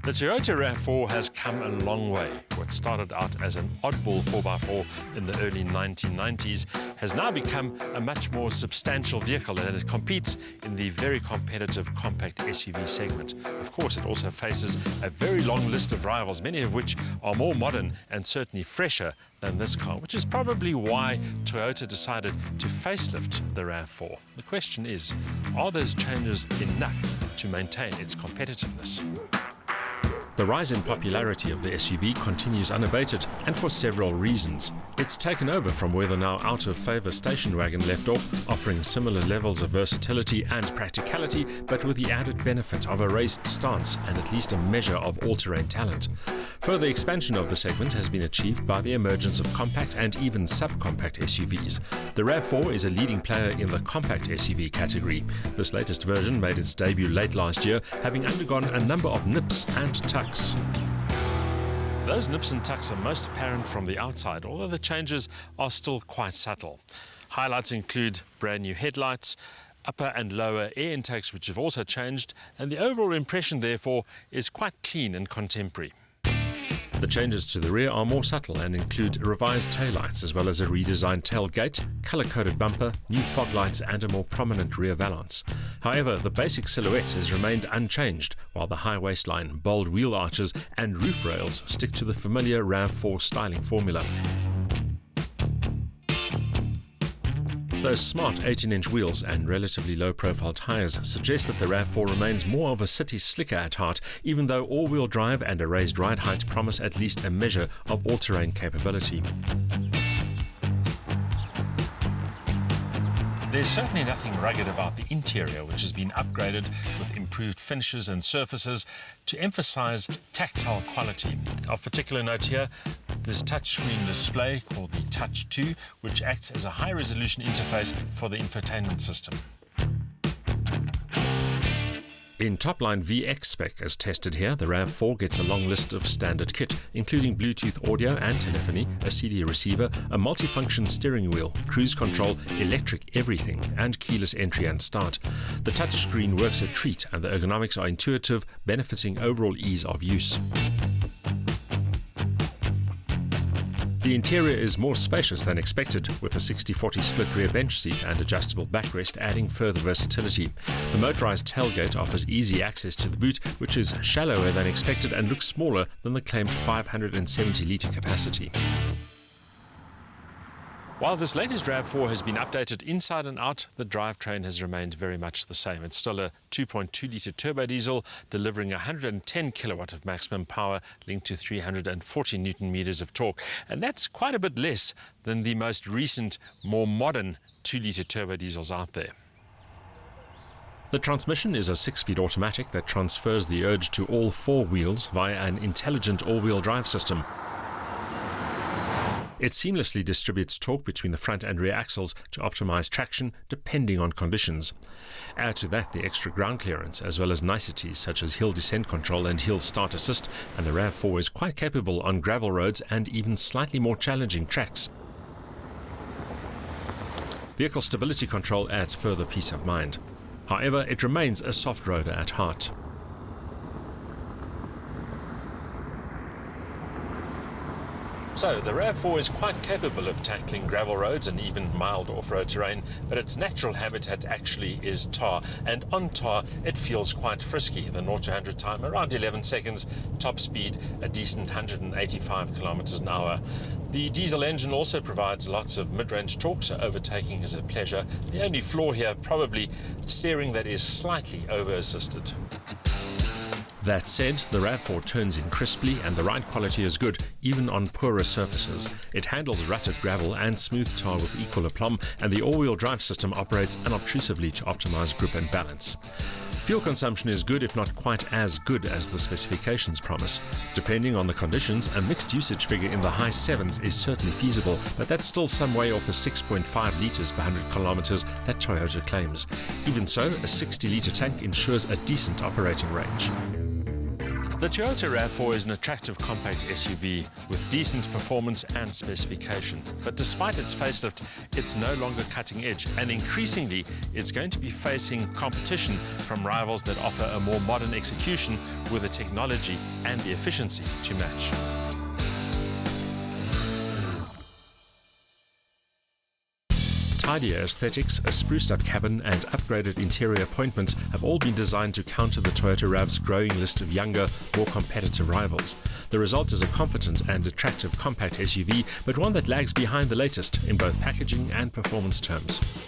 The Toyota RAV4 has come a long way. What started out as an oddball 4x4 in the early 1990s has now become a much more substantial vehicle, and it competes in the very competitive compact SUV segment. Of course, it also faces a very long list of rivals, many of which are more modern and certainly fresher than this car, which is probably why Toyota decided to facelift the RAV4. The question is, are those changes enough to maintain its competitiveness? The rise in popularity of the SUV continues unabated, and for several reasons. It's taken over from where the now out-of-favour station wagon left off, offering similar levels of versatility and practicality, but with the added benefit of a raised stance and at least a measure of all-terrain talent. Further expansion of the segment has been achieved by the emergence of compact and even subcompact SUVs. The RAV4 is a leading player in the compact SUV category. This latest version made its debut late last year, having undergone a number of nips and tucks. Those nips and tucks are most apparent from the outside, although the changes are still quite subtle. Highlights include brand new headlights, upper and lower air intakes which have also changed, and the overall impression therefore is quite clean and contemporary. The changes to the rear are more subtle and include revised taillights as well as a redesigned tailgate, colour-coded bumper, new fog lights and a more prominent rear valance. However, the basic silhouette has remained unchanged, while the high waistline, bold wheel arches and roof rails stick to the familiar RAV4 styling formula. Those smart 18-inch wheels and relatively low-profile tyres suggest that the RAV4 remains more of a city slicker at heart, even though all-wheel drive and a raised ride height promise at least a measure of all-terrain capability. There's certainly nothing rugged about the interior, which has been upgraded with improved finishes and surfaces to emphasize tactile quality. Of particular note here, this touchscreen display called the Touch 2, which acts as a high-resolution interface for the infotainment system. In top-line VX spec as tested here, the RAV4 gets a long list of standard kit, including Bluetooth audio and telephony, a CD receiver, a multifunction steering wheel, cruise control, electric everything, and keyless entry and start. The touchscreen works a treat, and the ergonomics are intuitive, benefiting overall ease of use. The interior is more spacious than expected, with a 60-40 split rear bench seat and adjustable backrest adding further versatility. The motorized tailgate offers easy access to the boot, which is shallower than expected and looks smaller than the claimed 570-litre capacity. While this latest RAV4 has been updated inside and out, the drivetrain has remained very much the same. It's still a 2.2-litre turbodiesel, delivering 110 kilowatt of maximum power, linked to 340 newton-meters of torque. And that's quite a bit less than the most recent, more modern 2-litre turbodiesels out there. The transmission is a 6-speed automatic that transfers the urge to all four wheels via an intelligent all-wheel drive system. It seamlessly distributes torque between the front and rear axles to optimize traction depending on conditions. Add to that the extra ground clearance as well as niceties such as hill descent control and hill start assist, and the RAV4 is quite capable on gravel roads and even slightly more challenging tracks. Vehicle stability control adds further peace of mind. However, it remains a soft roader at heart. So, the RAV4 is quite capable of tackling gravel roads and even mild off-road terrain, but its natural habitat actually is tar, and on tar it feels quite frisky. The 0 to 100 time around 11 seconds, top speed a decent 185 kilometers an hour. The diesel engine also provides lots of mid-range torque, so overtaking is a pleasure. The only flaw here, probably steering that is slightly over-assisted. That said, the RAV4 turns in crisply and the ride quality is good, even on poorer surfaces. It handles rutted gravel and smooth tar with equal aplomb, and the all-wheel drive system operates unobtrusively to optimize grip and balance. Fuel consumption is good, if not quite as good as the specifications promise. Depending on the conditions, a mixed usage figure in the high 7s is certainly feasible, but that's still some way off the 6.5 litres per 100 kilometers that Toyota claims. Even so, a 60-litre tank ensures a decent operating range. The Toyota RAV4 is an attractive compact SUV with decent performance and specification. But despite its facelift, it's no longer cutting edge, and increasingly it's going to be facing competition from rivals that offer a more modern execution with the technology and the efficiency to match. Tidier aesthetics, a spruced-up cabin and upgraded interior appointments have all been designed to counter the Toyota RAV's growing list of younger, more competitive rivals. The result is a competent and attractive compact SUV, but one that lags behind the latest in both packaging and performance terms.